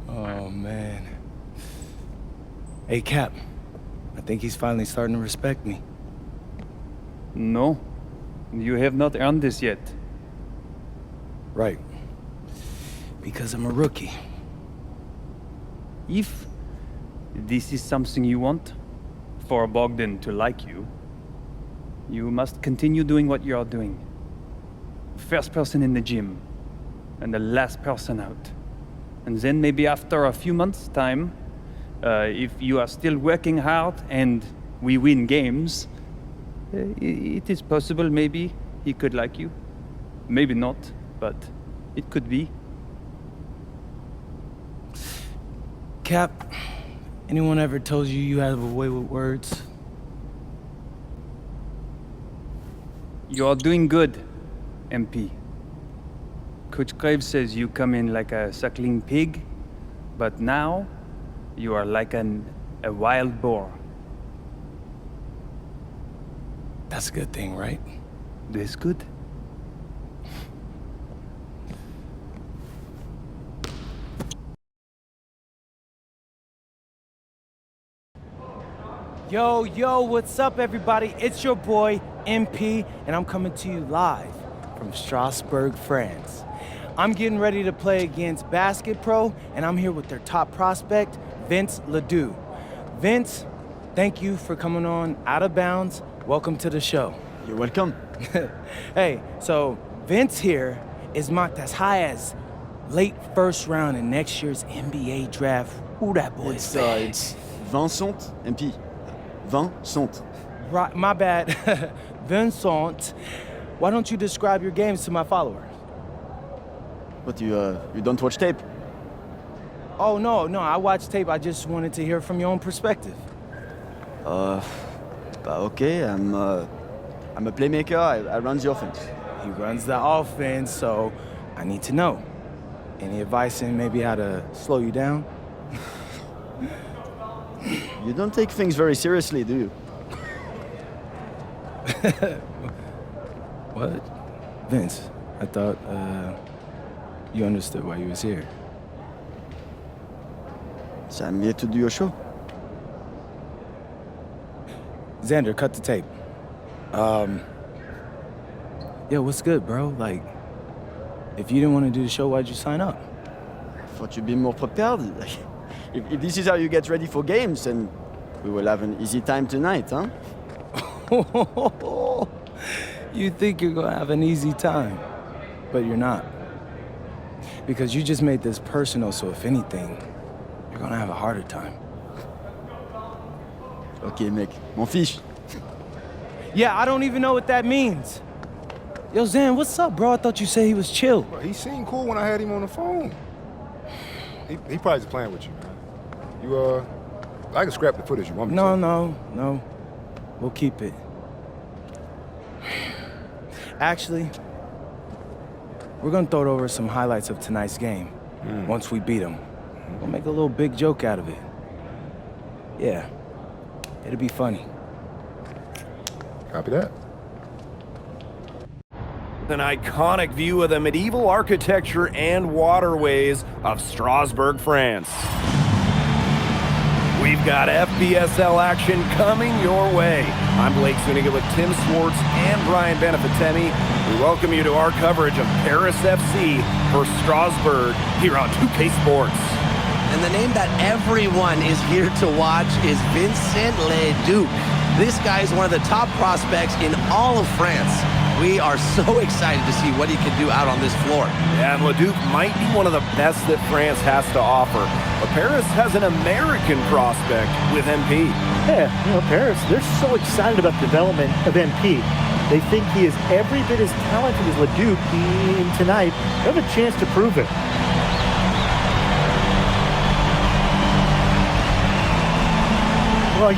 Oh, man. Hey, Cap. I think he's finally starting to respect me. No, you have not earned this yet. Right. Because I'm a rookie. If this is something you want, for Bogdan to like you, you must continue doing what you are doing. First person in the gym, and the last person out. And then maybe after a few months' time, if you are still working hard and we win games, it is possible maybe he could like you. Maybe not, but it could be. Cap, anyone ever told you you have a way with words? You are doing good, MP. Coach Graves says you come in like a suckling pig, but now you are like a wild boar. That's a good thing, right? That's good. Yo, what's up, everybody? It's your boy, MP, and I'm coming to you live from Strasbourg, France. I'm getting ready to play against Basket Pro, and I'm here with their top prospect, Vince Ledoux. Vince, thank you for coming on Out of Bounds. Welcome to the show. You're welcome. Hey, so Vince here is mocked as high as late first round in next year's NBA draft. Ooh, that boy's bad. It's Vincent MP. Vincent. Right, my bad. Vincent, why don't you describe your games to my followers? But you don't watch tape? Oh, no, I watched tape. I just wanted to hear from your own perspective. Okay, I'm a playmaker. I run the offense. He runs the offense, so I need to know. Any advice in maybe how to slow you down? You don't take things very seriously, do you? What? Vince, I thought, you understood why you was here. So I'm here to do your show. Xander, cut the tape. Yo, what's good, bro? Like, if you didn't want to do the show, why'd you sign up? Thought you'd be more prepared. If this is how you get ready for games, then we will have an easy time tonight, huh? You think you're gonna have an easy time, but you're not. Because you just made this personal, so if anything, you're gonna have a harder time. Okay, mec. M'en fiche. Yeah, I don't even know what that means. Yo, Zan, what's up, bro? I thought you said he was chill. Well, he seemed cool when I had him on the phone. He probably just playing with you, man. I can scrap the footage you want me to. No. We'll keep it. Actually, we're gonna throw over some highlights of tonight's game. Once we beat them. We'll make a little big joke out of it. Yeah, it'll be funny. Copy that. An iconic view of the medieval architecture and waterways of Strasbourg, France. We've got FPSL action coming your way. I'm Blake Zuniga with Tim Swartz and Brian Benefitemi. We welcome you to our coverage of Paris FC for Strasbourg here on 2K Sports. And the name that everyone is here to watch is Vincent Ledoux. This guy is one of the top prospects in all of France. We are so excited to see what he can do out on this floor. Yeah, and Ledoux might be one of the best that France has to offer. But Paris has an American prospect with MP. Yeah, Paris, they're so excited about the development of MP. They think he is every bit as talented as Ledoux, and tonight, they have a chance to prove it. Well,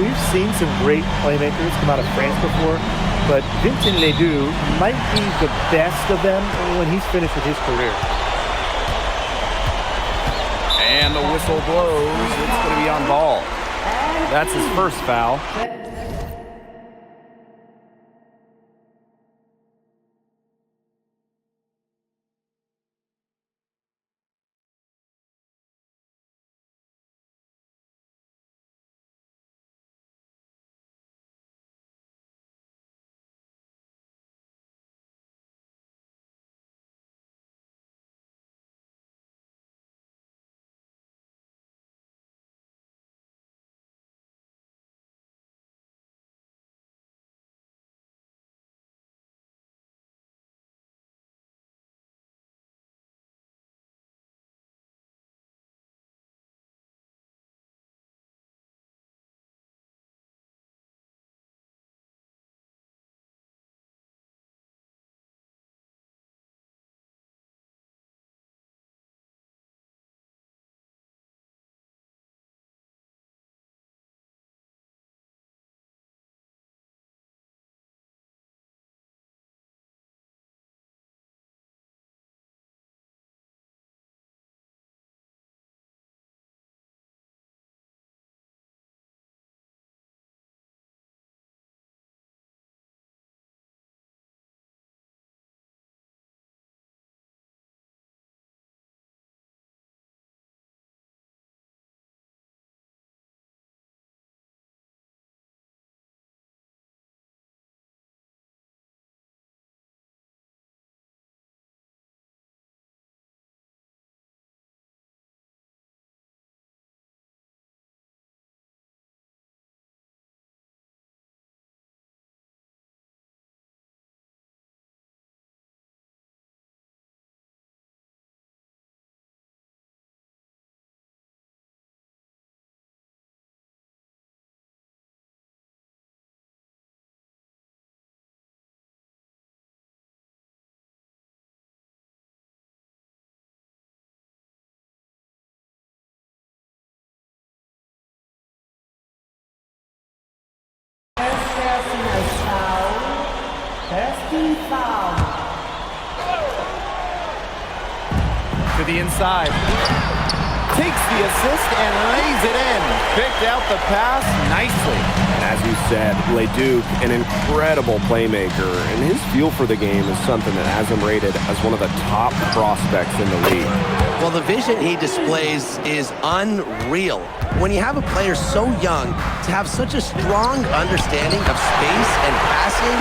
we've seen some great playmakers come out of France before, but Vincent Ledoux might be the best of them when he's finished with his career. And the whistle blows. It's going to be on ball. That's his first foul. To the inside. Takes the assist and lays it in. Picked out the pass nicely. As you said, Leduc, an incredible playmaker, and his feel for the game is something that has him rated as one of the top prospects in the league. Well, the vision he displays is unreal. When you have a player so young, to have such a strong understanding of space and passing,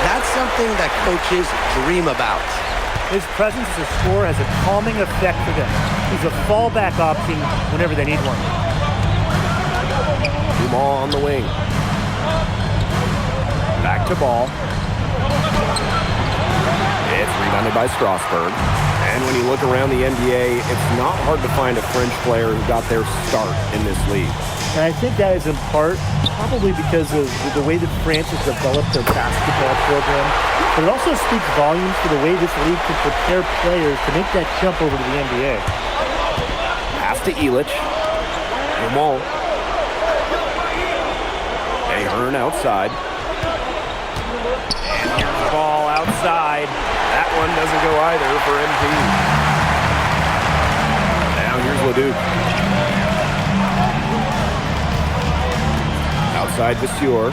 that's something that coaches dream about. His presence as a scorer has a calming effect for them. He's a fallback option whenever they need one. Dumas on the wing. Back to Ball. It's rebounded by Strasburg. And when you look around the NBA, it's not hard to find a French player who got their start in this league. And I think that is in part probably because of the way that France has developed their basketball program. But it also speaks volumes for the way this league can prepare players to make that jump over to the NBA. Pass to Illich. Dumont. Ahern outside. And here's the ball outside. That one doesn't go either for MP. Now here's Leduc. Outside Vasseur.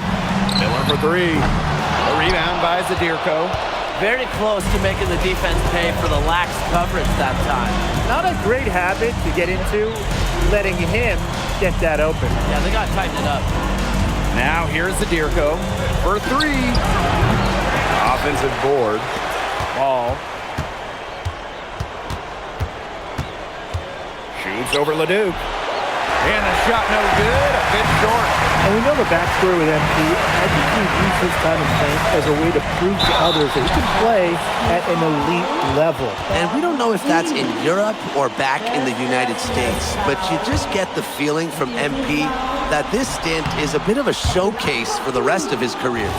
Miller for three. A rebound by Zadirko. Very close to making the defense pay for the lax coverage that time. Not a great habit to get into, letting him get that open. Yeah, they got to tighten it up. Now here's Zadirko for three. Offensive board. Ball. Shoots over Leduc. And a shot no good. A bit short. And we know the backstory with MP. I think he used his time in France as a way to prove to others that he can play at an elite level. And we don't know if that's in Europe or back in the United States, but you just get the feeling from MP that this stint is a bit of a showcase for the rest of his career.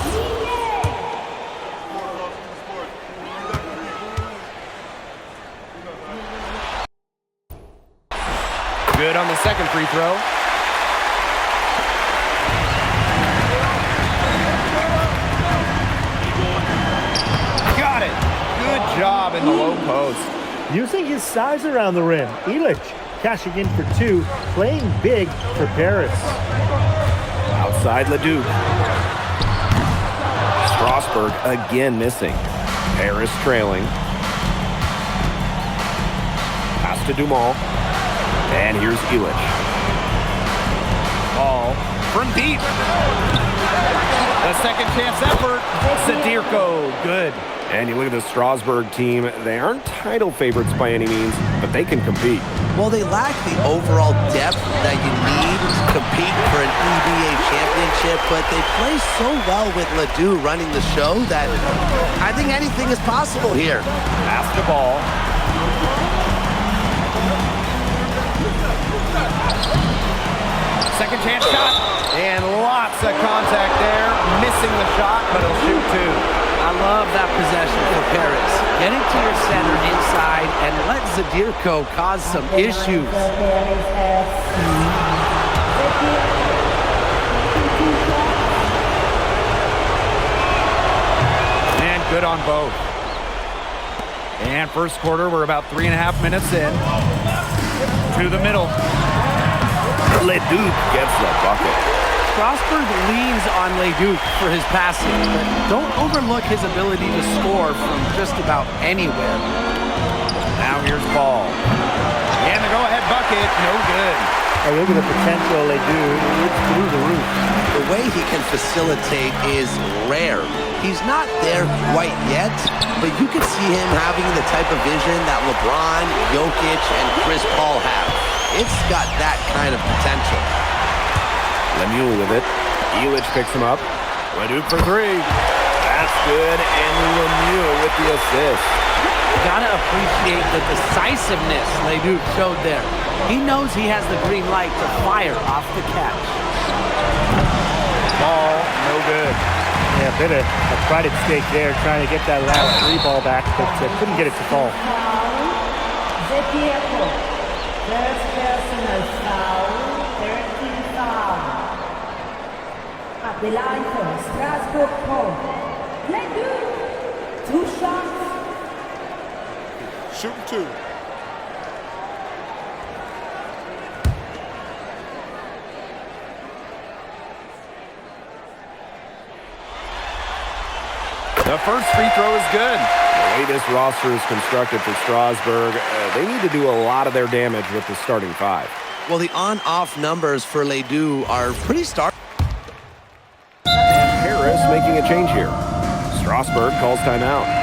Good on the second free throw. Got it. Good job in the low post. Using his size around the rim, Illich cashing in for two, playing big for Paris. Outside Leduc. Strasburg again missing. Paris trailing. Pass to Dumont. And here's Illich. Ball from deep. The second chance effort. Zadirko, good. And you look at the Strasburg team, they aren't title favorites by any means, but they can compete. Well, they lack the overall depth that you need to compete for an EBA championship, but they play so well with Ledoux running the show that I think anything is possible here. Pass the ball. Second chance shot. And lots of contact there. Missing the shot, but he'll shoot two. I love that possession for Paris. Getting to your center inside and let Zadirko cause some issues. And good on both. And first quarter, we're about 3.5 minutes in. To the middle. Leduc gets the bucket. Strasburg leans on Leduc for his passing, but don't overlook his ability to score from just about anywhere. Now here's Ball. And the go-ahead bucket, no good. And look at the potential Leduc. It's through the roof. The way he can facilitate is rare. He's not there quite yet, but you can see him having the type of vision that LeBron, Jokic, and Chris Paul have. It's got that kind of potential. Lemieux with it. Illich picks him up. Leduc for three. That's good, and Lemieux with the assist. You gotta appreciate the decisiveness Leduc showed there. He knows he has the green light to fire off the catch. Ball, no good. Yeah, a bit of a pride at stake there, trying to get that last three ball back, but couldn't get it to fall. First personal foul, 13 foul. At the line for Strasbourg Pole. Leduc, 2 shots. Shooting two. The first free throw is good. The way this roster is constructed for Strasburg, they need to do a lot of their damage with the starting five. Well, the on-off numbers for Ledoux are pretty stark. Paris making a change here. Strasburg calls timeout.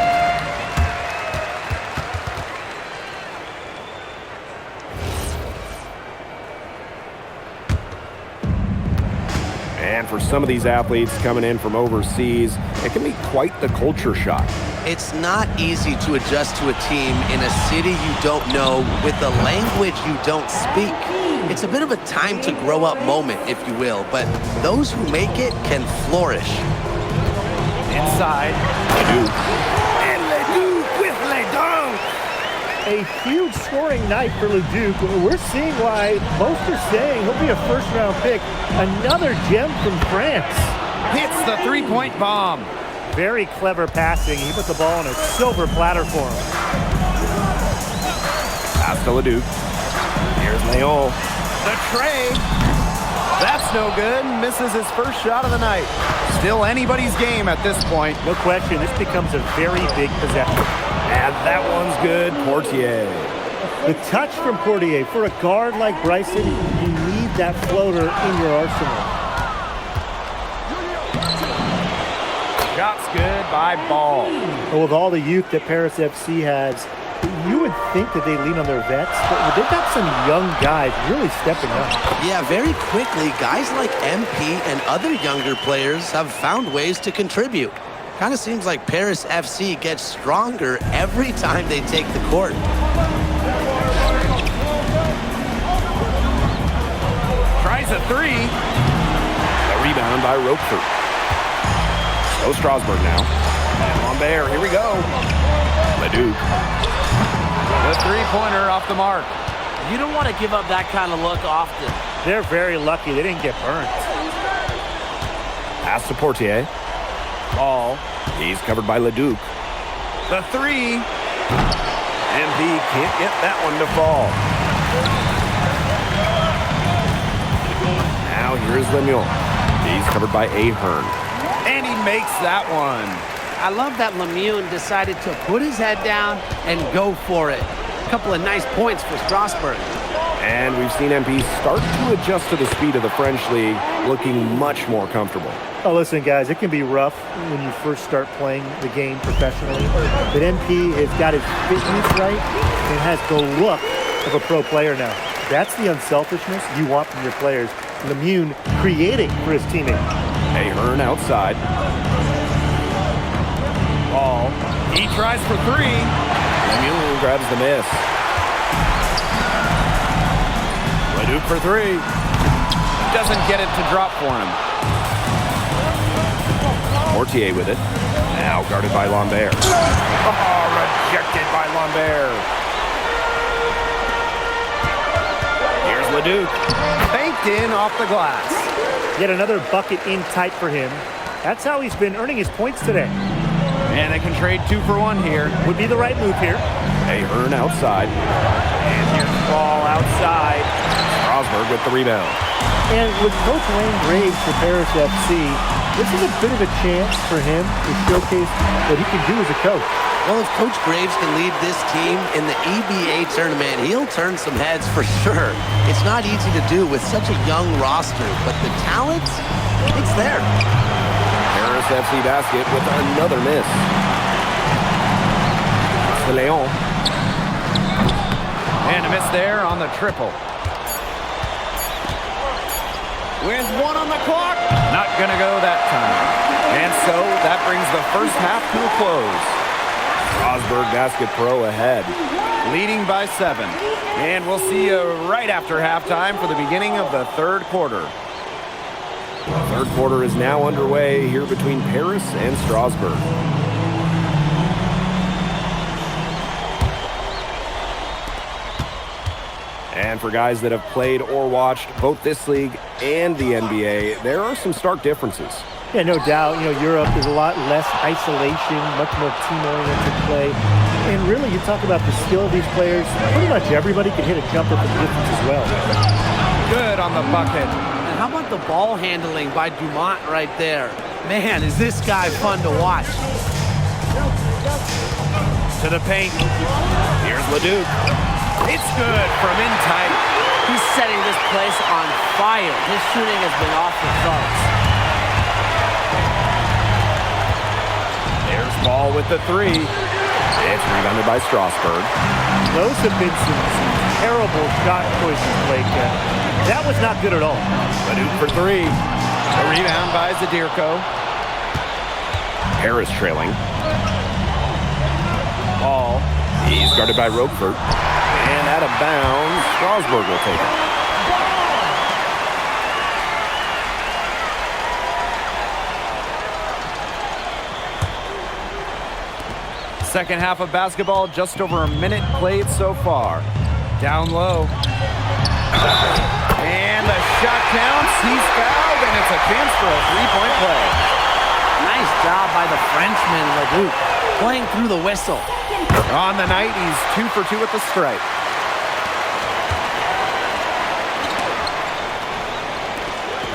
And for some of these athletes coming in from overseas, it can be quite the culture shock. It's not easy to adjust to a team in a city you don't know with a language you don't speak. It's a bit of a time to grow up moment, if you will, but those who make it can flourish. Inside. Ledoux. And Ledoux with Ledoux. A huge scoring night for Leduc. We're seeing why most are saying he'll be a first-round pick. Another gem from France. Hits the three-point bomb. Very clever passing. He put the ball on a silver platter for him. Pass to Ledoux. Here's Leon. The tray. That's no good. Misses his first shot of the night. Still anybody's game at this point. No question, this becomes a very big possession. And that one's good. Portier. The touch from Portier. For a guard like Bryson, you need that floater in your arsenal. Shots good by Ball. Well, with all the youth that Paris FC has, you would think that they lean on their vets, but they've got some young guys really stepping up. Yeah, very quickly, guys like MP and other younger players have found ways to contribute. Kind of seems like Paris FC gets stronger every time they take the court. Tries a three. A rebound by Roquefort. So Strasburg now. And Lambert, here we go. Ledoux. The three-pointer off the mark. You don't want to give up that kind of look often. They're very lucky they didn't get burnt. Pass to Portier. Ball. He's covered by Leduc. The three. MP can't get that one to fall. Now here's Lemieux. He's covered by Ahern. And he makes that one. I love that Lemieux decided to put his head down and go for it. A couple of nice points for Strasburg. And we've seen MP start to adjust to the speed of the French league, looking much more comfortable. Oh, listen, guys, it can be rough when you first start playing the game professionally. But MP has got his fitness right and has the look of a pro player now. That's the unselfishness you want from your players. Lemieux creating for his teammate. Ahern outside. Ball. He tries for three. Lemieux grabs the miss. Ledoux for three. Doesn't get it to drop for him. Portier with it. Now guarded by Lambert. Oh, rejected by Lambert. Here's Ledoux. Banked in off the glass. Yet another bucket in tight for him. That's how he's been earning his points today. And they can trade 2 for 1 here. Would be the right move here. Ahern outside. And here's Ball outside. Strasburg with the rebound. And with Coach Wayne Graves for Paris FC, this is a bit of a chance for him to showcase what he can do as a coach. Well, if Coach Graves can lead this team in the EBA tournament, he'll turn some heads for sure. It's not easy to do with such a young roster, but the talent, it's there. Paris FC basket with another miss. To Leon. And a miss there on the triple. With 1 on the clock. Not going to go that time. And so that brings the first half to a close. Strasburg Basket Pro ahead. Leading by 7. And we'll see you right after halftime for the beginning of the third quarter. The third quarter is now underway here between Paris and Strasburg. And for guys that have played or watched both this league and the NBA, there are some stark differences. Yeah, no doubt. You know, Europe is a lot less isolation, much more team-oriented play. And really, you talk about the skill of these players, pretty much everybody can hit a jumper from distance as well. Good on the bucket. And how about the ball handling by Dumont right there? Man, is this guy fun to watch. to the paint. Here's Leduc. It's good from in tight. He's setting this place on fire. His shooting has been off the charts. There's Ball with the three. It's rebounded by Strasburg. Those have been some terrible shot choices, Blake. That was not good at all. Leduc for three. The rebound by Zadirko. Harris trailing. Ball. He's guarded by Roquefort. And out of bounds, Strasburg will take it. Second half of basketball, just over a minute played so far. Down low. And the shot counts. He's fouled, and it's a chance for a three-point play. Nice job by the Frenchman, Leduc, playing through the whistle. On the night, he's 2 for 2 at the stripe.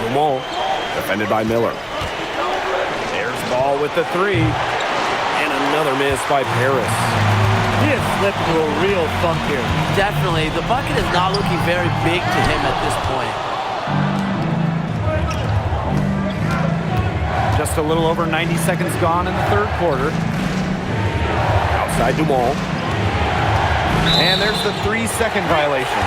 Dumont, defended by Miller. There's Ball with the three. And another miss by Paris. He has slipped into a real funk here. Definitely. The bucket is not looking very big to him at this point. Just a little over 90 seconds gone in the third quarter. Outside Dumont. And there's the 3-second violation.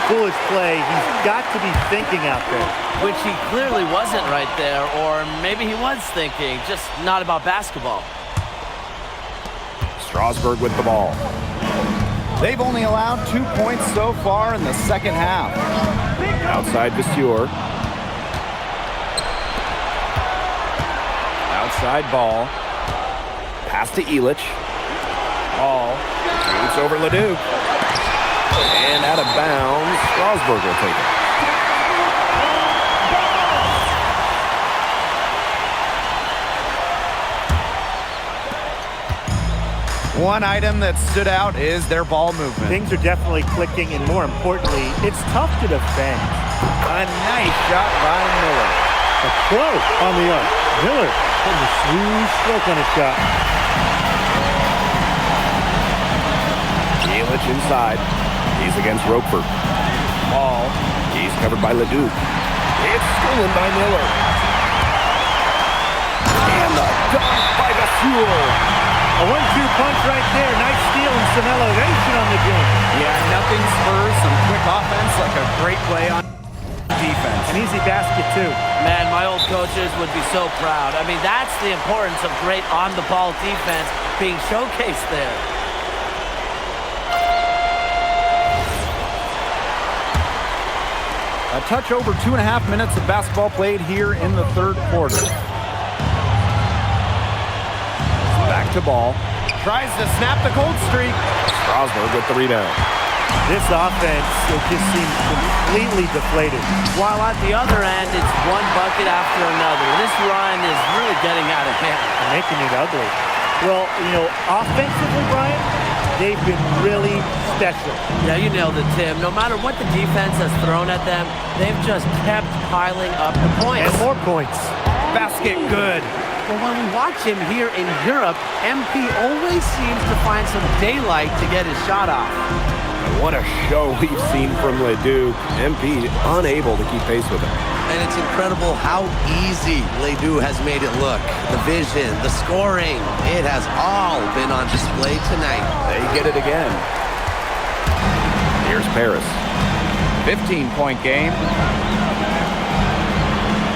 Foolish play. He's got to be thinking out there. Which he clearly wasn't right there, or maybe he was thinking, just not about basketball. Strasburg with the ball. They've only allowed 2 points so far in the second half. Outside Vasseur. Outside Ball. Pass to Elich. Ball. Shoots over Leduc. And out of bounds, Strasburg will take it. One item that stood out is their ball movement. Things are definitely clicking, and more importantly, it's tough to defend. A nice shot by Miller. A pro on the arc. Miller putting a smooth stroke on his shot. Elich inside. He's against Roquefort. Ball. He's covered by Leduc. It's stolen by Miller. And the dunk by Vasseur. A 1-2 punch right there. Nice steal and some elevation on the jump. Yeah, nothing spurs some quick offense like a great play on defense. An easy basket, too. Man, my old coaches would be so proud. I mean, that's the importance of great on-the-ball defense being showcased there. A touch over 2.5 minutes of basketball played here in the third quarter. Back to Ball. Tries to snap the cold streak. Strasburg with the rebound. This offense, it just seems completely deflated. While at the other end, it's one bucket after another. This run is really getting out of hand. And making it ugly. Well, offensively, Brian, they've been really special. Yeah, you nailed it, Tim. No matter what the defense has thrown at them, they've just kept piling up the points. And more points. Basket good. But when we watch him here in Europe, MP always seems to find some daylight to get his shot off. And what a show we've seen from Leduc. MP unable to keep pace with him. And it's incredible how easy Leduc has made it look. The vision, the scoring, it has all been on display tonight. They get it again. Here's Paris. 15-point game.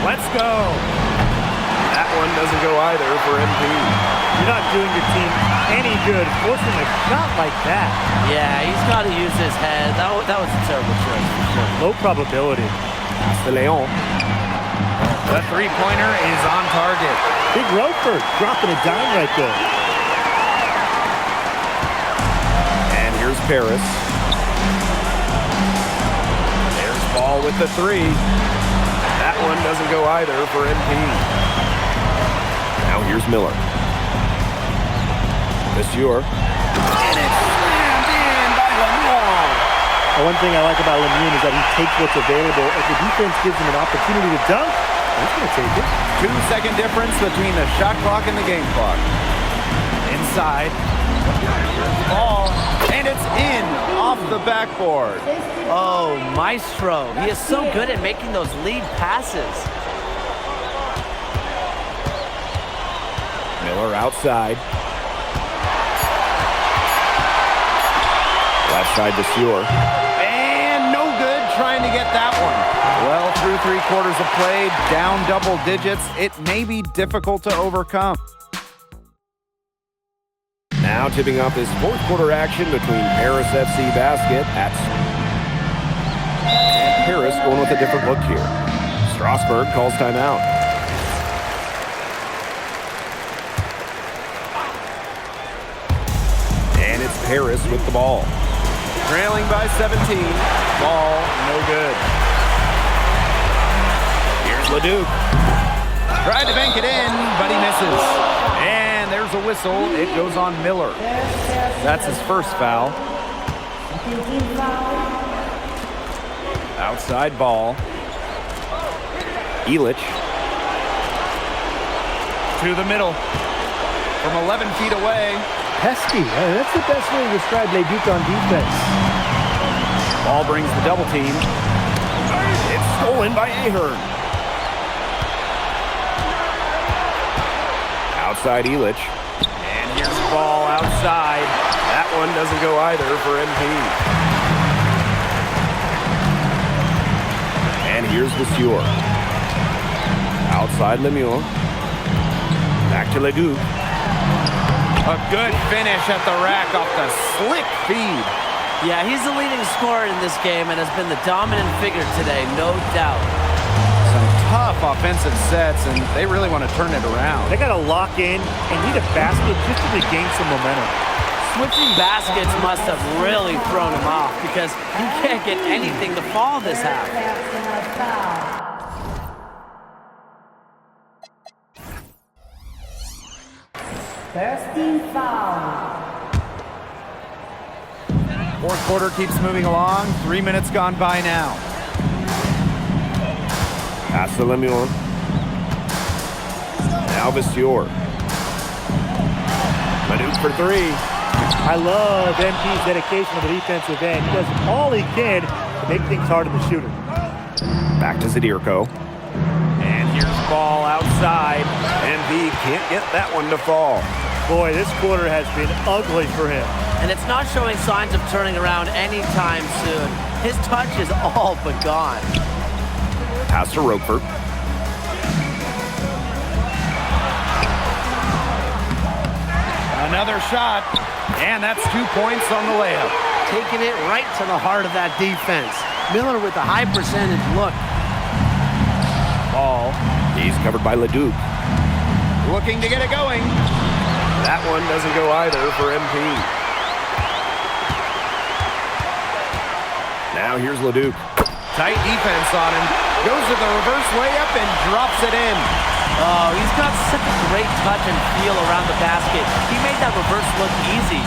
Let's go. That one doesn't go either for MP. You're not doing your team any good forcing a shot like that. Yeah, he's got to use his head. That was a terrible choice for sure. Low probability. Pass to Leon. The three-pointer is on target. Big Roquefort dropping a dime right there. And here's Paris. There's Ball with the three. That one doesn't go either for MP. Now here's Miller. Vasseur. And it's slammed in by Lamont. One thing I like about Lemieux is that he takes what's available. If the defense gives him an opportunity to dunk, he's going to take it. 2-second difference between the shot clock and the game clock. Inside. Ball, and it's in off the backboard. Oh, maestro. He is so good at making those lead passes. Miller outside. Left side to Sewer. And no good trying to get that one. Well, through 3 quarters of play, down double digits, it may be difficult to overcome. Now tipping off this 4th quarter action between Paris FC Basket and Paris going with a different look here. Strasburg calls timeout. And it's Paris with the ball. Trailing by 17. Ball, no good. Here's LeDuc. Tried to bank it in, but he misses. And there's a whistle. It goes on Miller. That's his first foul. Outside ball. Illich. To the middle. From 11 feet away. Pesky. That's the best way to describe Leduc on defense. Ball brings the double team. It's stolen by Ahern. Outside Illich. And here's the ball outside. That one doesn't go either for MP. And here's the Sewer. Outside Lemieux. Back to Leduc. A good finish at the rack off the slick feed. Yeah, he's the leading scorer in this game and has been the dominant figure today, no doubt. Some tough offensive sets, and they really want to turn it around. They got to lock in and need a basket just to regain some momentum. Switching baskets must have really thrown him off because he can't get anything to fall this half. First team foul. 4th quarter keeps moving along. 3 minutes gone by now. Pass to Lemieux. Now Vasseur. LeDuc for 3. I love MP's dedication on the defensive end. He does all he can to make things hard on the shooter. Back to Zadirko. And here's the ball outside. MP can't get that one to fall. Boy, this quarter has been ugly for him. And it's not showing signs of turning around anytime soon. His touch is all but gone. Pass to Roquefort. Another shot, and that's 2 points on the layup. Taking it right to the heart of that defense. Miller with a high percentage look. Ball. He's covered by LeDuc. Looking to get it going. That one doesn't go either for MP. Now here's LeDuc. Tight defense on him. Goes to the reverse layup and drops it in. Oh, he's got such a great touch and feel around the basket. He made that reverse look easy.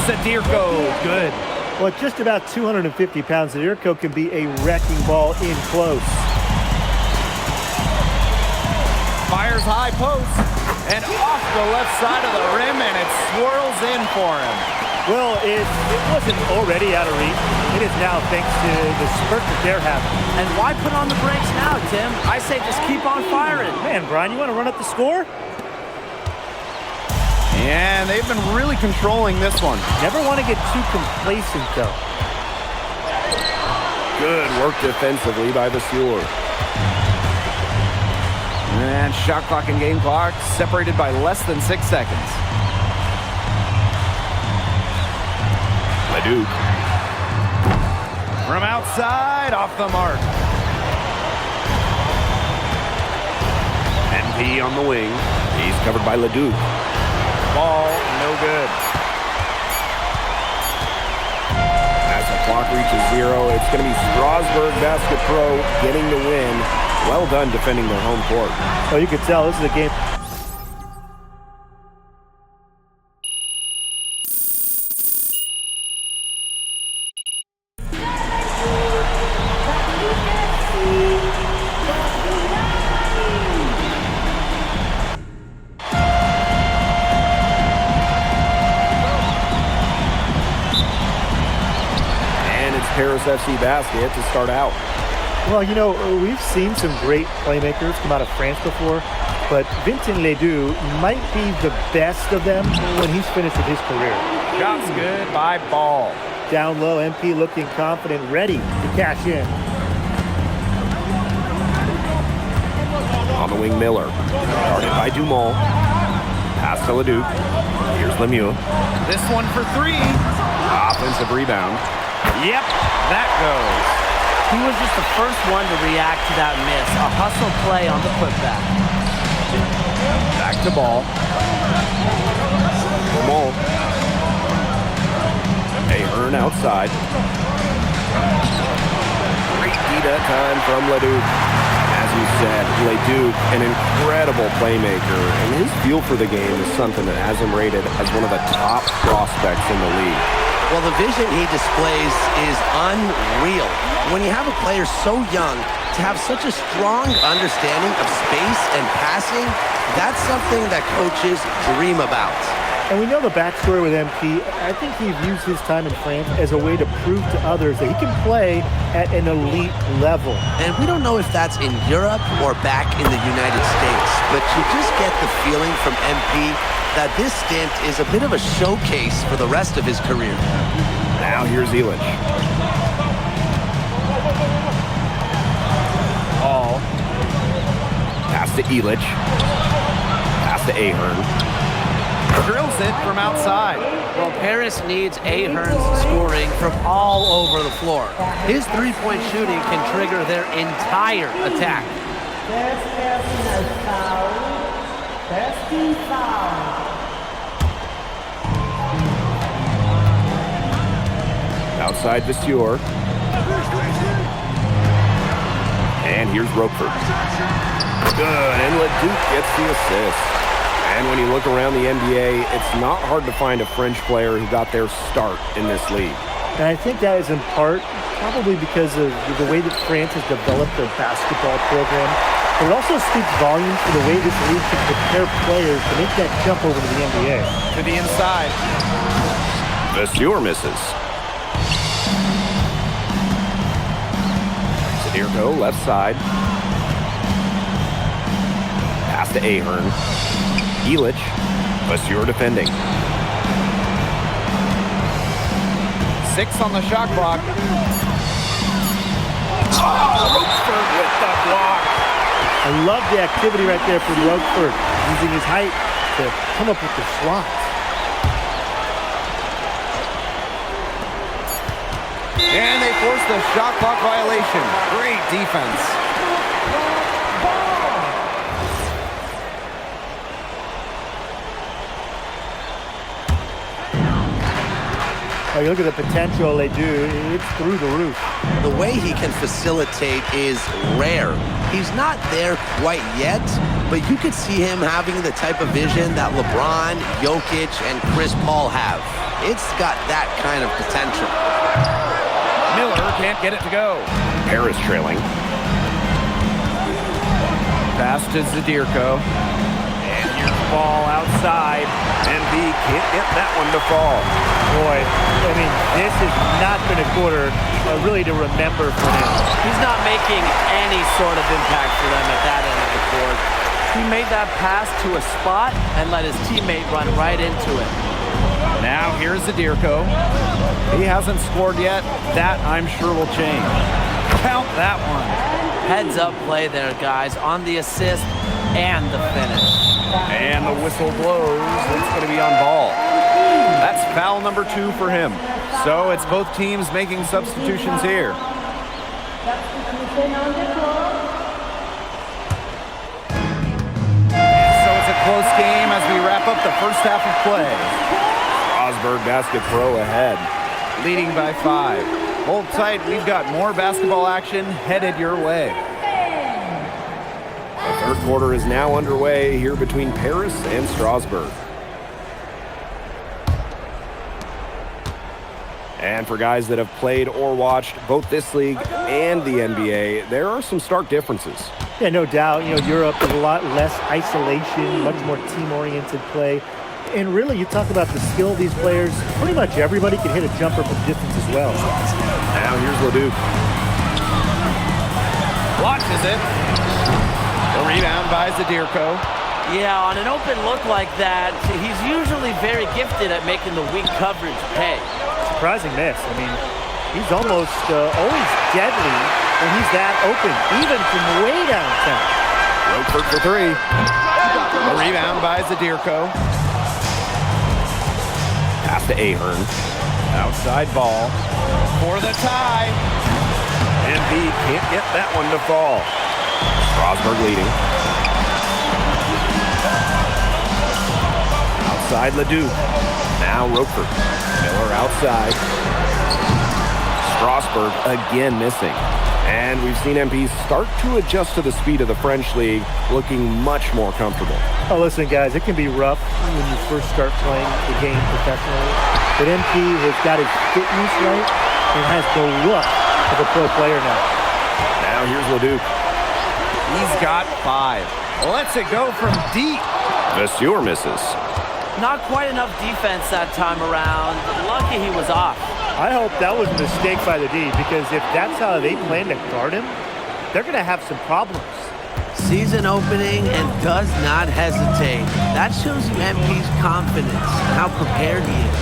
Zadirko, good. Well, at just about 250 pounds, Zadirko can be a wrecking ball in close. Fires high post and off the left side of the rim, and it swirls in for him. Well, it wasn't already out of reach. It is now thanks to the spurt that they're having. And why put on the brakes now, Tim? I say just keep on firing. Man, Brian, you want to run up the score? And they've been really controlling this one. Never want to get too complacent, though. Good work defensively by Vasseur. And shot clock and game clock separated by less than 6 seconds. LeDuc. From outside, off the mark. MP on the wing. He's covered by LeDuc. Ball, no good. As the clock reaches 0, it's going to be Strasburg Basket Pro getting the win. Well done defending their home court. Oh, you could tell this is a game. Paris FC basket to start out. Well, you know, we've seen some great playmakers come out of France before, but Vincent Ledoux might be the best of them when he's finished with his career. Shot's good by Ball. Down low, MP looking confident, ready to cash in. On the wing, Miller. Guarded by Dumont. Pass to Leduc. Here's Lemieux. This one for three. Offensive rebound. Yep, that goes. He was just the first one to react to that miss. A hustle play on the putback. Back to Ball. Dumont. Ahern outside. Great D time from Leduc. As you said, Leduc, an incredible playmaker, and his feel for the game is something that has him rated as one of the top prospects in the league. Well, the vision he displays is unreal. When you have a player so young, to have such a strong understanding of space and passing, that's something that coaches dream about. And we know the backstory with MP. I think he's used his time in France as a way to prove to others that he can play at an elite level. And we don't know if that's in Europe or back in the United States, but you just get the feeling from MP that this stint is a bit of a showcase for the rest of his career. Now here's Illich. Ball. Pass to Illich. Pass to Ahern. Drills it from outside. Well, Paris needs Ahern's scoring from all over the floor. His three-point shooting can trigger their entire attack. First personal foul. First team foul. Outside Vestiaire. And here's Roquefort. Good, and Leduc gets the assist. And when you look around the NBA, it's not hard to find a French player who got their start in this league. And I think that is in part probably because of the way that France has developed their basketball program. But it also speaks volumes for the way this league can prepare players to make that jump over to the NBA. To the inside. Vestiaire misses. Zadirko, left side. Pass to Ahern. Illich. Vestiaire defending. 6 on the shot clock. Roquefort with the block. I love the activity right there from Roquefort, using his height to come up with the slots. And they force the shot clock violation. Great defense. Oh, you look at the potential they do, it's through the roof. The way he can facilitate is rare. He's not there quite yet, but you could see him having the type of vision that LeBron, Jokic, and Chris Paul have. It's got that kind of potential. Miller can't get it to go. Paris trailing. Pass to Zadirko. And here's Ball outside. MP can't get that one to fall. Boy, I mean, this has not been a quarter really to remember for him. He's not making any sort of impact for them at that end of the court. He made that pass to a spot and let his teammate run right into it. Now here's Zadirko. He hasn't scored yet. That, I'm sure, will change. Count that one. Heads up play there, guys, on the assist and the finish. And the whistle blows. It's going to be on Ball. That's foul number 2 for him. So it's both teams making substitutions here. Substitution on the floor. So it's a close game as we wrap up the first half of play. Strasbourg Basket Pro ahead. Leading by 5. Hold tight, we've got more basketball action headed your way. The third quarter is now underway here between Paris and Strasbourg. And for guys that have played or watched both this league and the NBA, there are some stark differences. Yeah, no doubt. You know, Europe is a lot less isolation, much more team-oriented play. And really, you talk about the skill of these players. Pretty much everybody can hit a jumper from distance as well. Now here's Leduc. Launches it. The rebound by Zadirko. Yeah, on an open look like that, he's usually very gifted at making the weak coverage pay. Surprising miss. I mean, he's almost always deadly when he's that open, even from way downtown. Roquefort for three. A rebound by Zadirko. Pass to Ahern. Outside ball for the tie. Embiid can't get that one to fall. Strasburg leading. Outside Leduc. Now Roquefort. Miller outside. Strasburg again missing. And we've seen MP start to adjust to the speed of the French League, looking much more comfortable. Oh, listen, guys, it can be rough when you first start playing the game professionally. But MP has got his fitness right and has the look of a pro player now. Now here's Leduc. He's got 5. Lets it go from deep. Vasseur misses. Not quite enough defense that time around. Lucky he was off. I hope that was a mistake by the D, because if that's how they plan to guard him, they're going to have some problems. Season opening and does not hesitate. That shows you MP's confidence and how prepared he is.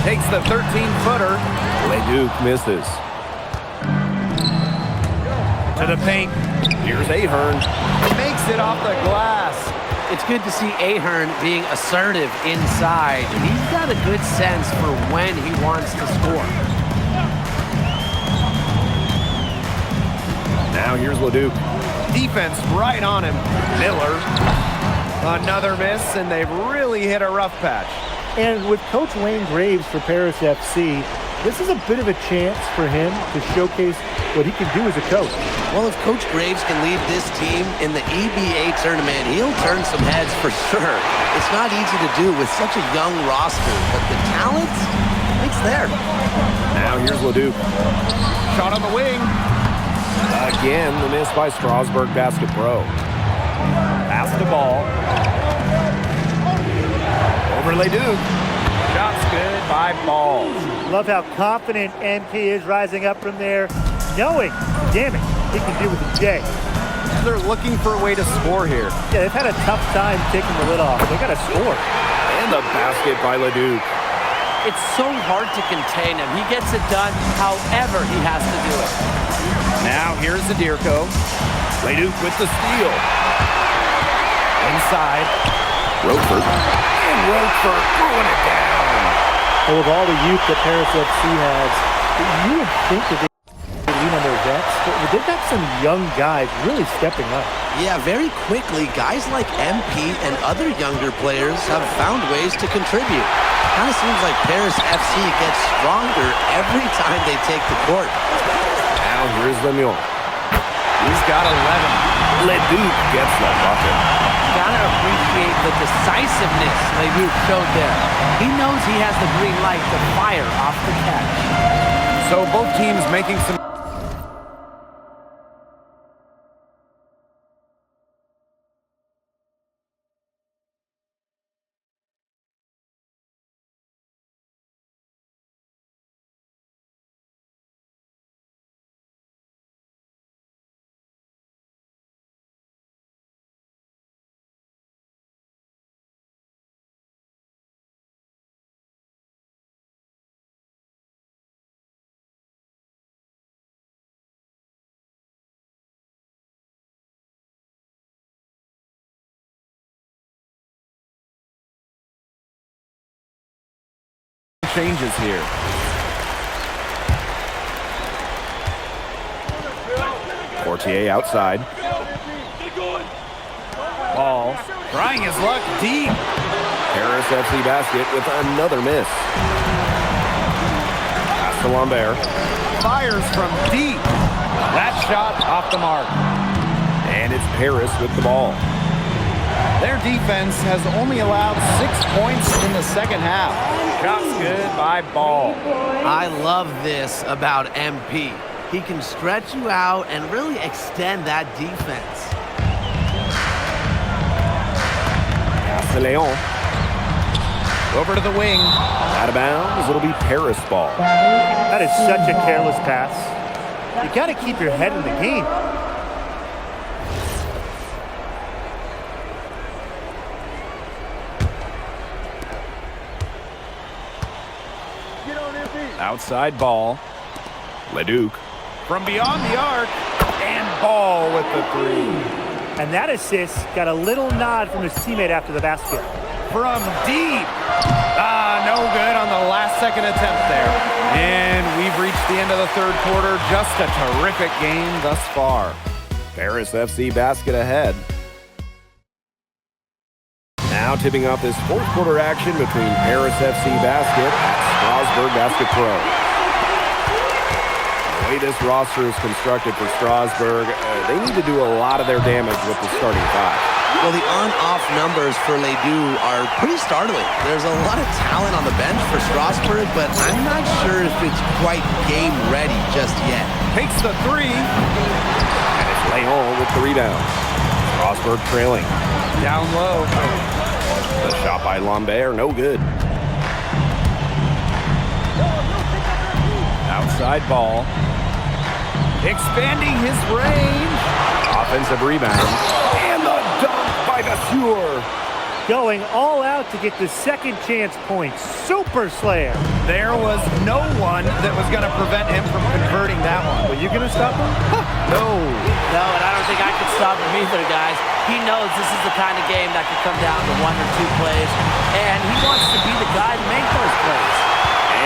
Takes the 13-footer. Leduc misses. To the paint. Here's Ahern. Makes it off the glass. It's good to see Ahern being assertive inside. He's got a good sense for when he wants to score. Now here's Leduc. Defense right on him. Miller. Another miss, and they've really hit a rough patch. And with Coach Wayne Graves for Paris FC, this is a bit of a chance for him to showcase what he can do as a coach. Well, if Coach Graves can lead this team in the EBA tournament, he'll turn some heads for sure. It's not easy to do with such a young roster, but the talent, it's there. Now here's Leduc. Shot on the wing. Again, the miss by Strasburg Basket Pro. Pass the ball. Over Leduc. Shot's good by Ball. Love how confident MP is rising up from there, knowing, damn it, he can do with a J. They're looking for a way to score here. Yeah, they've had a tough time taking the lid off. They got to score. And the basket by Leduc. It's so hard to contain him. He gets it done however he has to do it. Now here's Zadirko. Leduc with the steal. Inside. Roquefort. And Roquefort throwing it down. Well, with all the youth that Paris FC has, you would think that they lean on their vets, but they've got some young guys really stepping up. Yeah, very quickly, guys like MP and other younger players have found ways to contribute. Kind of seems like Paris FC gets stronger every time they take the court. Now here's Lemieux. He's got 11. Leduc gets the bucket. Gotta appreciate the decisiveness Leduc showed there. He knows he has the green light to fire off the catch. So both teams making some... changes here. Portier outside. Ball. Trying his luck deep. Paris FC basket with another miss. Pass to Lambert. Fires from deep. That shot off the mark. And it's Paris with the ball. Their defense has only allowed 6 points in the second half. Shot's good by Ball. I love this about MP. He can stretch you out and really extend that defense. Pass Pass to Leon. Over to the wing. Out of bounds. It'll be Paris ball. That is such a careless pass. You got to keep your head in the game. Outside ball. Leduc. From beyond the arc. And Ball with the three. And that assist got a little nod from his teammate after the basket. From deep. No good on the last second attempt there. And we've reached the end of the third quarter. Just a terrific game thus far. Paris FC basket ahead. Now tipping off this fourth quarter action between Paris FC basket at Strasbourg Basket Pro. The way this roster is constructed for Strasbourg, they need to do a lot of their damage with the starting five. Well, the on-off numbers for Ledoux are pretty startling. There's a lot of talent on the bench for Strasbourg, but I'm not sure if it's quite game ready just yet. Takes the three. And it's Leon with the rebound. Strasbourg trailing. Down low. The shot by Lambert, no good. Outside ball. Expanding his range. Offensive rebound. And the dunk by Vasseur. Going all out to get the second chance points. Super slam. There was no one that was going to prevent him from converting that one. Were you going to stop him? No. No, and I don't think I could stop him either, guys. He knows this is the kind of game that could come down to one or two plays, and he wants to be the guy to make those plays.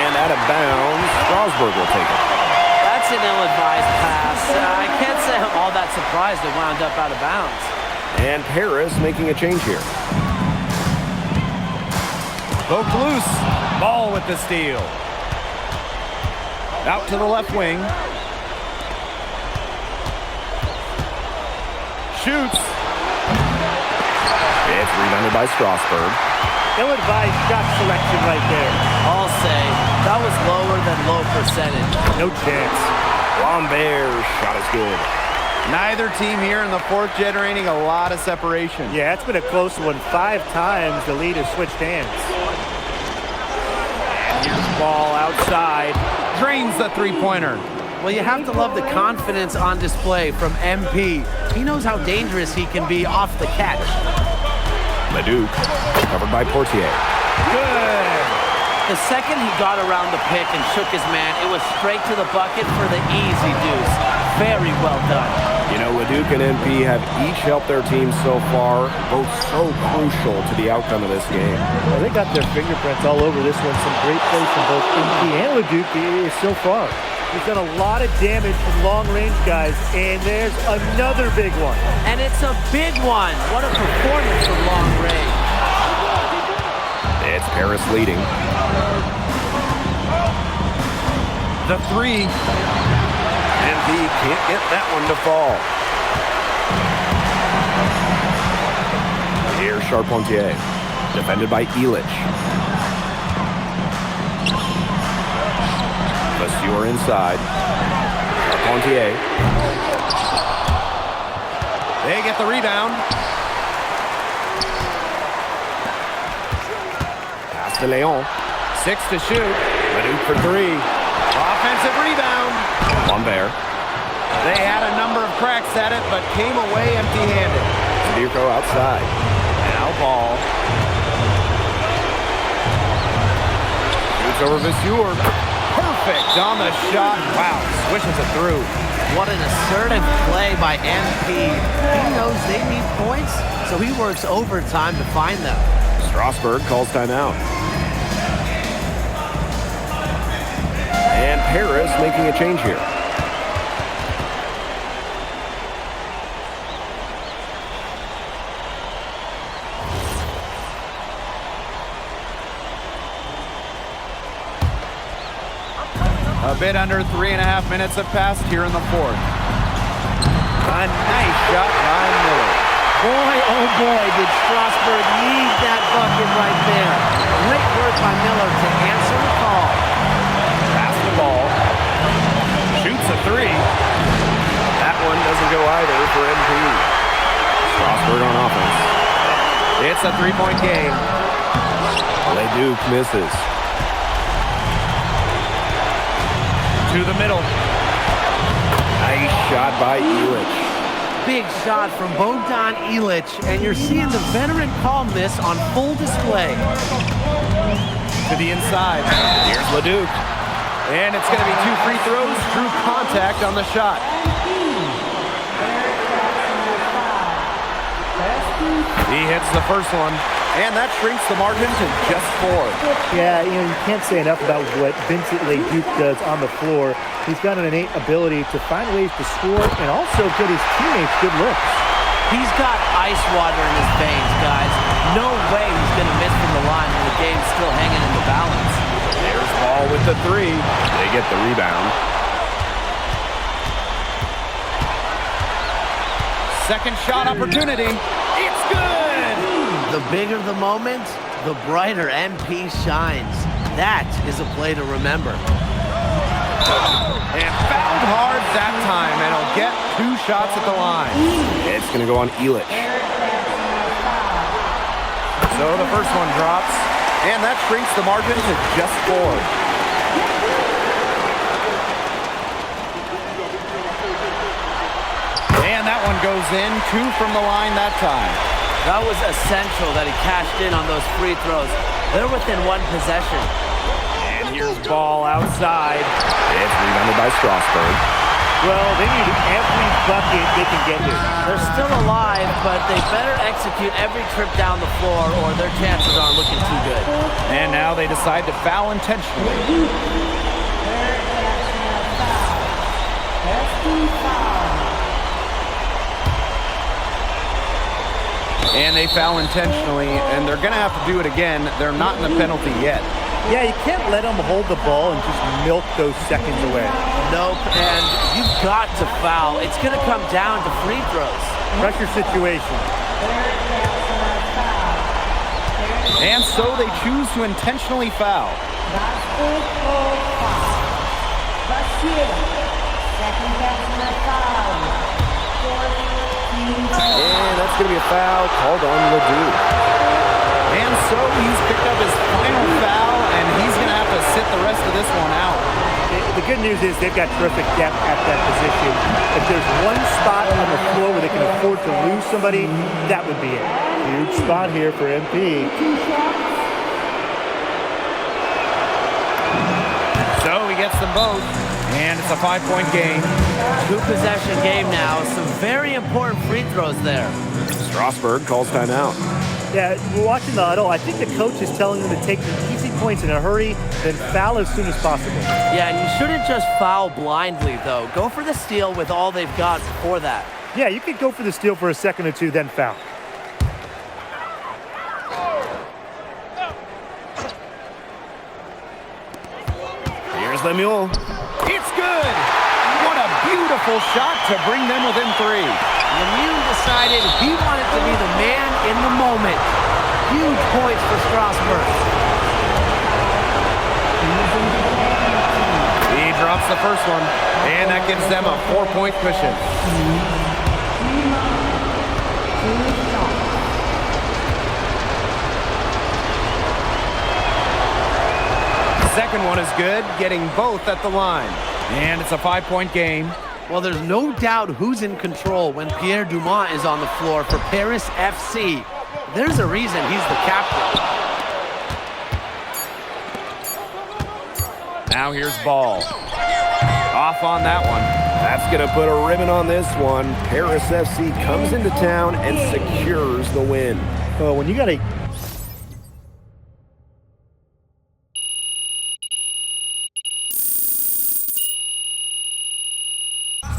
And out of bounds, Strasbourg will take it. That's an ill-advised pass. I can't say I'm all that surprised it wound up out of bounds. And Paris making a change here. Poked loose. Ball with the steal. Out to the left wing. Shoots. It's rebounded by Strasbourg. Ill-advised shot selection right there. I'll say that was lower than low percentage. No chance. Lambert's shot is good. Neither team here in the fourth generating a lot of separation. Yeah, it's been a close one. 5 times the lead has switched hands. And here's Ball outside. Drains the three-pointer. Well, you have to love the confidence on display from MP. He knows how dangerous he can be off the catch. Leduc, covered by Portier. Good. The second he got around the pick and shook his man, it was straight to the bucket for the easy deuce. Very well done. You know, Leduc and MP have each helped their teams so far, both so crucial to the outcome of this game. Well, they got their fingerprints all over this one. Some great plays from both MP and Leduc so far. He's done a lot of damage from long-range guys, and there's another big one. And it's a big one. What a performance from long range. It's Paris leading. The three. And he can't get that one to fall. Here's Charpentier, defended by Elich. Vasseur inside. Charpentier. They get the rebound. Pass to Leon. 6 to shoot. Leduc for three. Offensive rebound. Lambert. They had a number of cracks at it, but came away empty-handed. Dirko outside. Now Ball. Shoots over Vasseur. Perfect on the shot. Wow, swishes it through. What an assertive play by MP. He knows they need points, so he works overtime to find them. Strasbourg calls timeout. And Paris making a change here. A bit under 3.5 minutes have passed here in the fourth. A nice shot by Miller. Boy, oh boy, did Strasbourg need that bucket right there. Great work by Miller to answer the call. Pass the ball. Shoots a three. That one doesn't go either for MP. Strasbourg on offense. It's a three-point game. Leduc misses. To the middle. Nice shot by Ilic. Big shot from Bogdan Ilic, and you're seeing the veteran calmness on full display. To the inside. Here's Leduc. And it's going to be 2 free throws. Drew contact on the shot. He hits the first one, and that shrinks the margin to just 4. Yeah, you can't say enough about what Vincent Leduc does on the floor. He's got an innate ability to find ways to score and also get his teammates good looks. He's got ice water in his veins, guys. No way he's going to miss from the line when the game's still hanging in the balance. There's Ball with the 3. They get the rebound. Second shot opportunity. It's good! The bigger the moment, the brighter MP shines. That is a play to remember. And fouled hard that time, and he'll get 2 shots at the line. It's going to go on Ilic. So the first one drops, and that shrinks the margin to just 4. And that one goes in, 2 from the line that time. That was essential that he cashed in on those free throws. They're within 1 possession. And here's Ball outside. It's rebounded by Strasburg. Well, they need every bucket they can get here. They're still alive, but they better execute every trip down the floor or their chances aren't looking too good. And now they decide to foul intentionally. And they foul intentionally, and they're going to have to do it again. They're not in the penalty yet. Yeah, you can't let them hold the ball and just milk those seconds away. Nope, and you've got to foul. It's going to come down to free throws. Pressure situation. And so they choose to intentionally foul. And that's going to be a foul called on Leduc. And so he's picked up his final foul, and he's going to have to sit the rest of this one out. The good news is they've got terrific depth at that position. If there's one spot on the floor where they can afford to lose somebody, that would be it. Huge spot here for MP. So he gets them both, and it's a 5-point game. 2-possession game now. Some very important free throws there. Strasburg calls timeout. Yeah, we're watching the huddle. I think the coach is telling them to take the easy points in a hurry, then foul as soon as possible. Yeah, and you shouldn't just foul blindly, though. Go for the steal with all they've got before that. Yeah, you could go for the steal for a second or two, then foul. Here's Lemuel. It's good! What a beautiful shot to bring them within 3. Lemieux decided he wanted to be the man in the moment. Huge points for Strasburg. He drops the first one, and that gives them a 4-point cushion. Second one is good, getting both at the line. And it's a 5-point game. Well, there's no doubt who's in control when Pierre Dumont is on the floor for Paris FC. There's a reason he's the captain. Now here's Ball. Off on that one. That's going to put a ribbon on this one. Paris FC comes into town and secures the win. Well, when you got a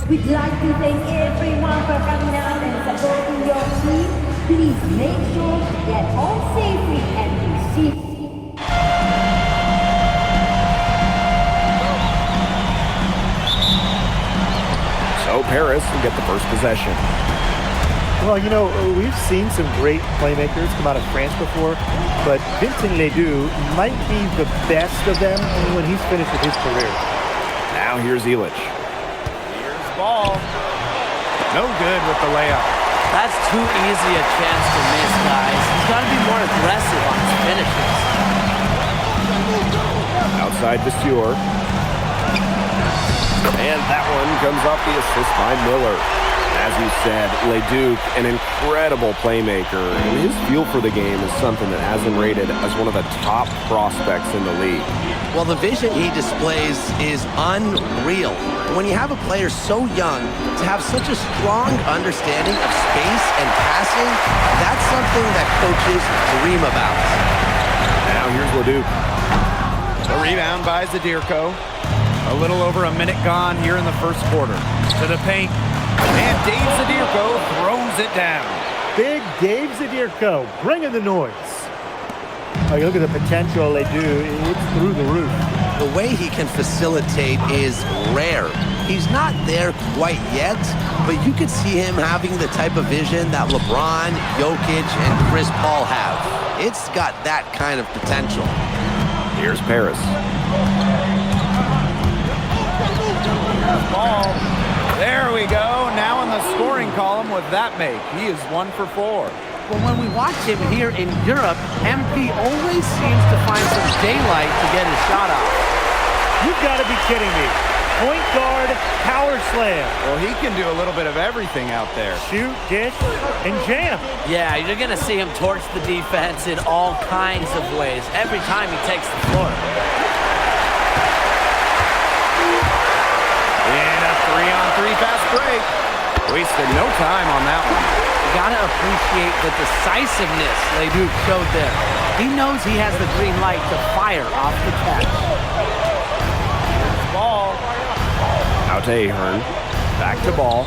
We'd like to thank everyone for coming out and supporting your team. Please make sure to get home safely and be safe. So Paris will get the first possession. Well, you know, we've seen some great playmakers come out of France before, but Vincent Leduc might be the best of them when he's finished with his career. Now here's Ilic. Ball. No good with the layup. That's too easy a chance to miss, guys. He's got to be more aggressive on his finishes. Outside Vasseur. And that one comes off the assist by Miller. As you said, Leduc, an incredible playmaker, and his feel for the game is something that has him rated as one of the top prospects in the league. Well, the vision he displays is unreal. When you have a player so young, to have such a strong understanding of space and passing, that's something that coaches dream about. Now here's Leduc. The rebound by Zadirko. A little over a minute gone here in the first quarter. To the paint. And Dave Zadirko throws it down. Big Dave Zadirko bringing the noise. Oh, you look at the potential they do. It's through the roof. The way he can facilitate is rare. He's not there quite yet, but you could see him having the type of vision that LeBron, Jokic, and Chris Paul have. It's got that kind of potential. Here's Paris. Ball. There we go. Now in the scoring column with that make. He is 1 for 4. Well, when we watch him here in Europe, MP always seems to find some daylight to get his shot off. You've got to be kidding me. Point guard, power slam. Well, he can do a little bit of everything out there. Shoot, dish, and jam. Yeah, you're going to see him torch the defense in all kinds of ways every time he takes the floor. And a 3-on-3 fast break. Wasted no time on that one. You gotta appreciate the decisiveness Leduc showed there. He knows he has the green light to fire off the catch. Ball. Out to Ahern. Back to Ball.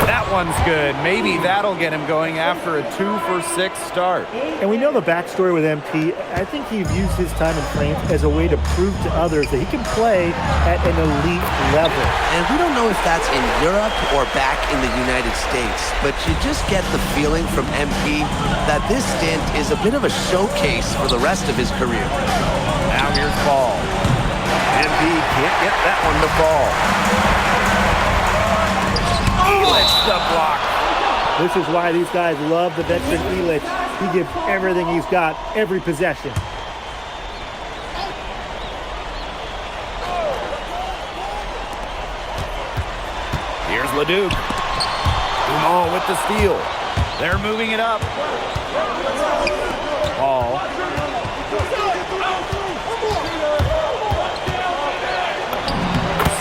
That one's good. Maybe that'll get him going after a 2-for-6 start. And we know the backstory with MP. I think he views his time in France as a way to prove to others that he can play at an elite level. And we don't know if that's in Europe or back in the United States, but you just get the feeling from MP that this stint is a bit of a showcase for the rest of his career. Now here's Ball. MP can't get that one to fall. Elich the block. This is why these guys love the veteran Elich. He gives everything he's got, every possession. Here's Leduc. Dumont with the steal. They're moving it up. Ball.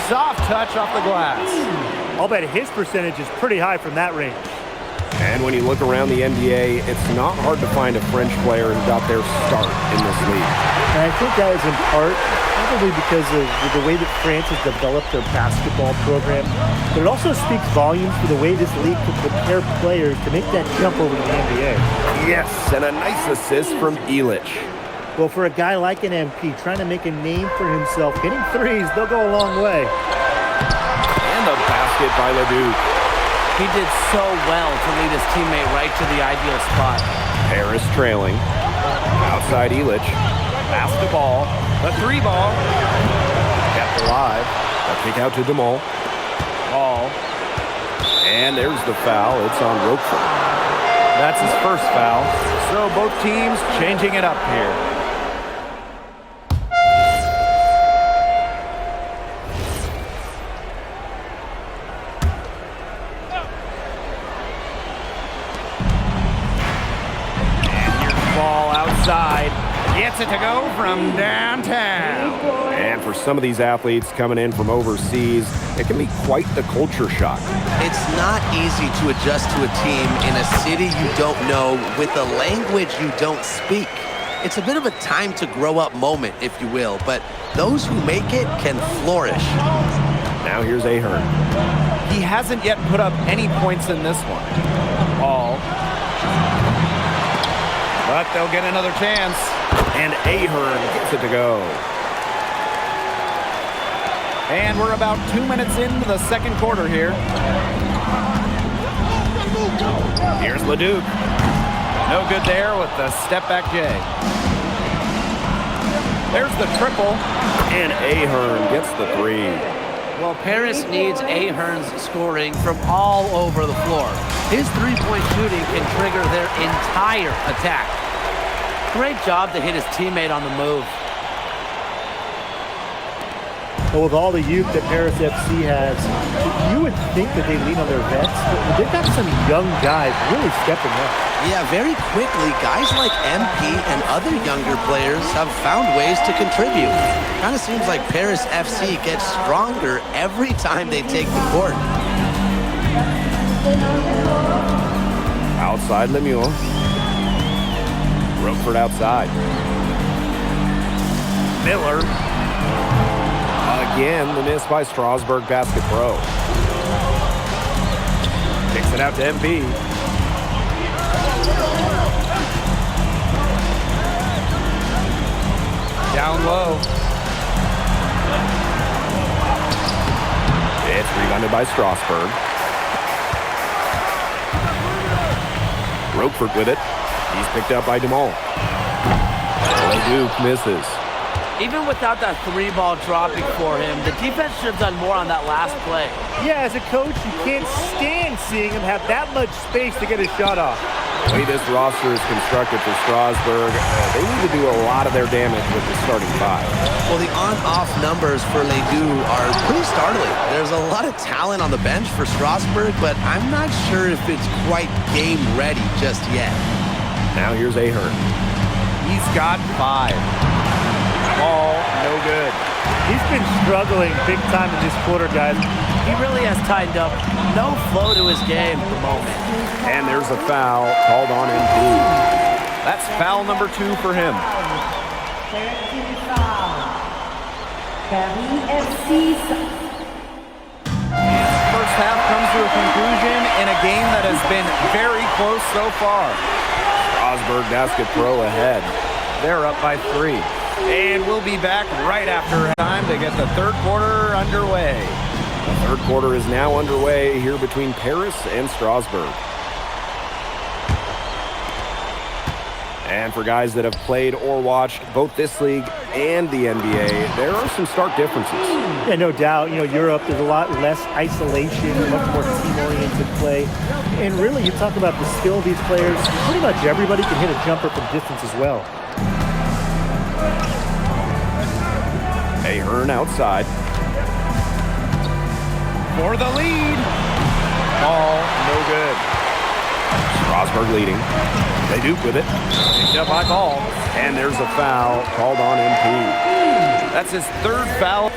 Soft touch off the glass. I'll bet his percentage is pretty high from that range. And when you look around the NBA, it's not hard to find a French player who got their start in this league. And I think that is in part probably because of the way that France has developed their basketball program. But it also speaks volumes for the way this league can prepare players to make that jump over to the NBA. Yes, and a nice assist from Elich. Well, for a guy like an MP trying to make a name for himself, hitting threes, they'll go a long way. And the basket by Leduc. He did so well to lead his teammate right to the ideal spot. Paris trailing. Outside Elich. Pass the ball. The 3-ball. Kept alive. A kick out to Dumont. Ball. And there's the foul. It's on Roquefort. That's his first foul. So both teams changing it up here. Gets it to go from downtown. And for some of these athletes coming in from overseas, it can be quite the culture shock. It's not easy to adjust to a team in a city you don't know with a language you don't speak. It's a bit of a time to grow up moment, if you will, but those who make it can flourish. Now here's Ahern. He hasn't yet put up any points in this one. Ball. But they'll get another chance. And Ahern gets it to go. And we're about 2 minutes into the second quarter here. Here's Leduc. No good there with the step back J. There's the triple. And Ahern gets the 3. Well, Paris needs Ahern's scoring from all over the floor. His three-point shooting can trigger their entire attack. Great job to hit his teammate on the move. But with all the youth that Paris FC has, you would think that they lean on their vets, but they've got some young guys really stepping up. Yeah, very quickly, guys like MP and other younger players have found ways to contribute. Kind of seems like Paris FC gets stronger every time they take the court. Outside Lemieux. Roquefort outside. Miller. Again, the miss by Strasbourg Basket Pro. Kicks it out to MP. Down low. It's rebounded by Strasbourg. Roquefort with it. He's picked up by Dumont. Duke misses. Even without that three ball dropping for him, the defense should have done more on that last play. Yeah, as a coach, you can't stand seeing him have that much space to get his shot off. The way this roster is constructed for Strasbourg, they need to do a lot of their damage with the starting five. Well, the on-off numbers for Ledoux are pretty startling. There's a lot of talent on the bench for Strasbourg, but I'm not sure if it's quite game ready just yet. Now here's Ahern. He's got 5. Ball, no good. He's been struggling big time in this quarter, guys. He really has tightened up. No flow to his game at the moment. And there's a foul called on MP. That's foul number 2 for him. Paris FC. First half comes to a conclusion in a game that has been very close so far. Strasbourg Basket Pro ahead. They're up by 3. And we'll be back right after time to get the third quarter underway. The third quarter is now underway here between Paris and Strasbourg. And for guys that have played or watched both this league and the NBA, there are some stark differences. Yeah, no doubt. You know, Europe, there's a lot less isolation, much more team-oriented play. And really, you talk about the skill of these players, pretty much everybody can hit a jumper from distance as well. Ahern outside. For the lead. Ball, no good. Strasbourg leading. Leduc with it. Picked up by Ball. And there's a foul called on MP. That's his third foul.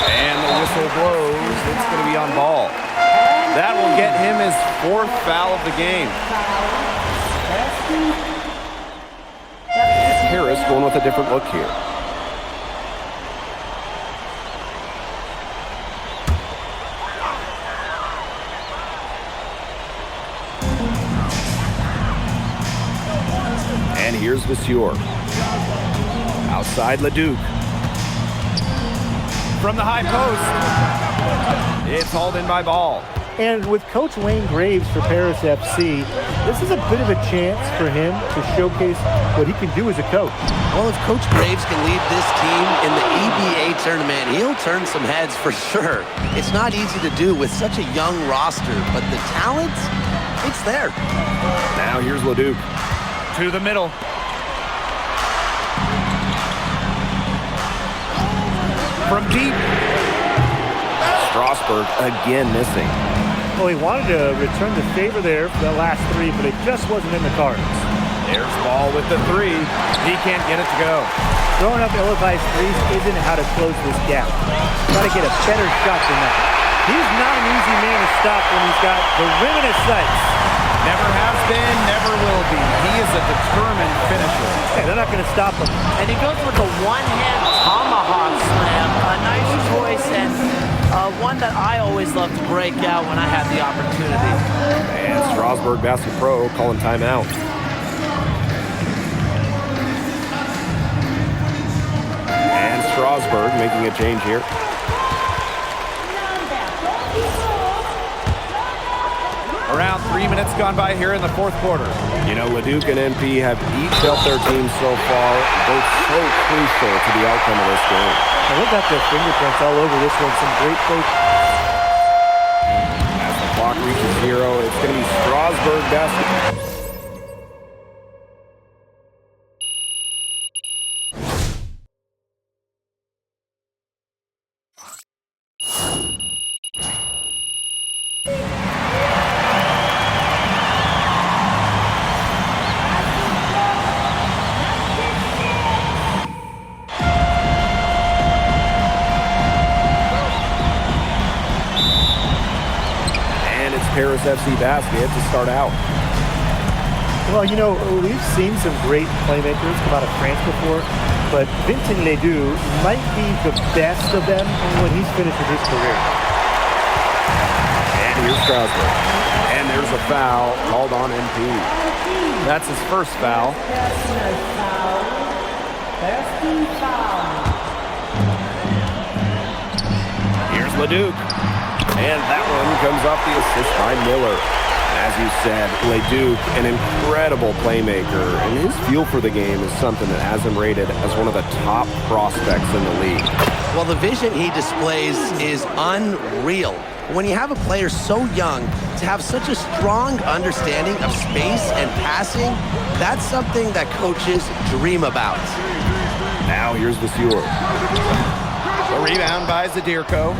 And the whistle blows. It's going to be on Ball. That will get him his 4th foul of the game. Paris going with a different look here. And here's Monsieur. Outside Leduc. From the high post. It's hauled in by Ball. And with Coach Wayne Graves for Paris FC, this is a bit of a chance for him to showcase what he can do as a coach. Well, if Coach Graves can lead this team in the EBA tournament, he'll turn some heads for sure. It's not easy to do with such a young roster, but the talent, it's there. Now here's Leduc. To the middle. From deep. Strasbourg again missing. Well, he wanted to return the favor there for that last 3, but it just wasn't in the cards. There's Ball with the 3. He can't get it to go. Throwing up ill-advised threes isn't how to close this gap. Got to get a better shot than that. He's not an easy man to stop when he's got the rim in his sights. Never has been, never will be. He is a determined finisher. Hey, they're not going to stop him. And he goes with a one-hand tomahawk slam. A nice choice and one that I always love to break out when I have the opportunity. And Strasbourg Basket Pro calling timeout. And Strasbourg making a change here. Around 3 minutes gone by here in the fourth quarter. You know, Leduc and MP have each helped their teams so far, both so crucial to the outcome of this game. And they got their fingerprints all over this one. Some great play. As the clock reaches 0, it's going to be Strasburg basketball. Paris FC basket to start out. Well, you know, we've seen some great playmakers come out of France before, but Vincent Ledoux might be the best of them when he's finished with his career. And here's Strasburg. And there's a foul called on MP. That's his first foul. Here's Leduc. And that one comes off the assist by Miller. As you said, Leduc, an incredible playmaker, and his feel for the game is something that has him rated as one of the top prospects in the league. Well, the vision he displays is unreal. When you have a player so young, to have such a strong understanding of space and passing, that's something that coaches dream about. Now here's Vasseur. The rebound by Zadirko.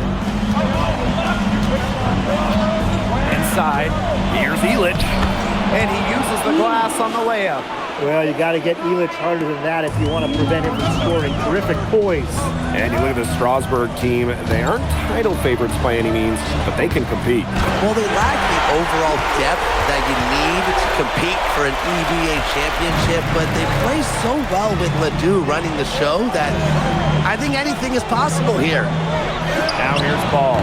Inside, here's Illich, and he uses the glass on the layup. Well, you got to get Illich harder than that if you want to prevent him from scoring. Terrific poise. And you look at the Strasburg team, they aren't title favorites by any means, but they can compete. Well, they lack the overall depth that you need to compete for an EVA championship, but they play so well with Ledoux running the show that I think anything is possible here. Now here's Ball.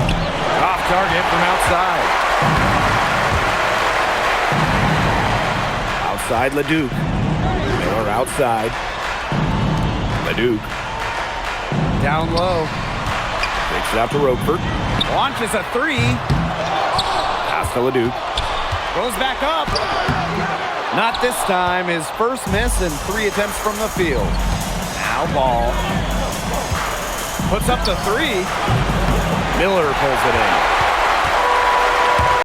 Off target from outside. Outside Leduc. Miller outside. Leduc. Down low. Takes it out to Roquefort. Launches a three. Pass to Leduc. Goes back up. Not this time. His first miss in 3 attempts from the field. Now Ball. Puts up the three. Miller pulls it in.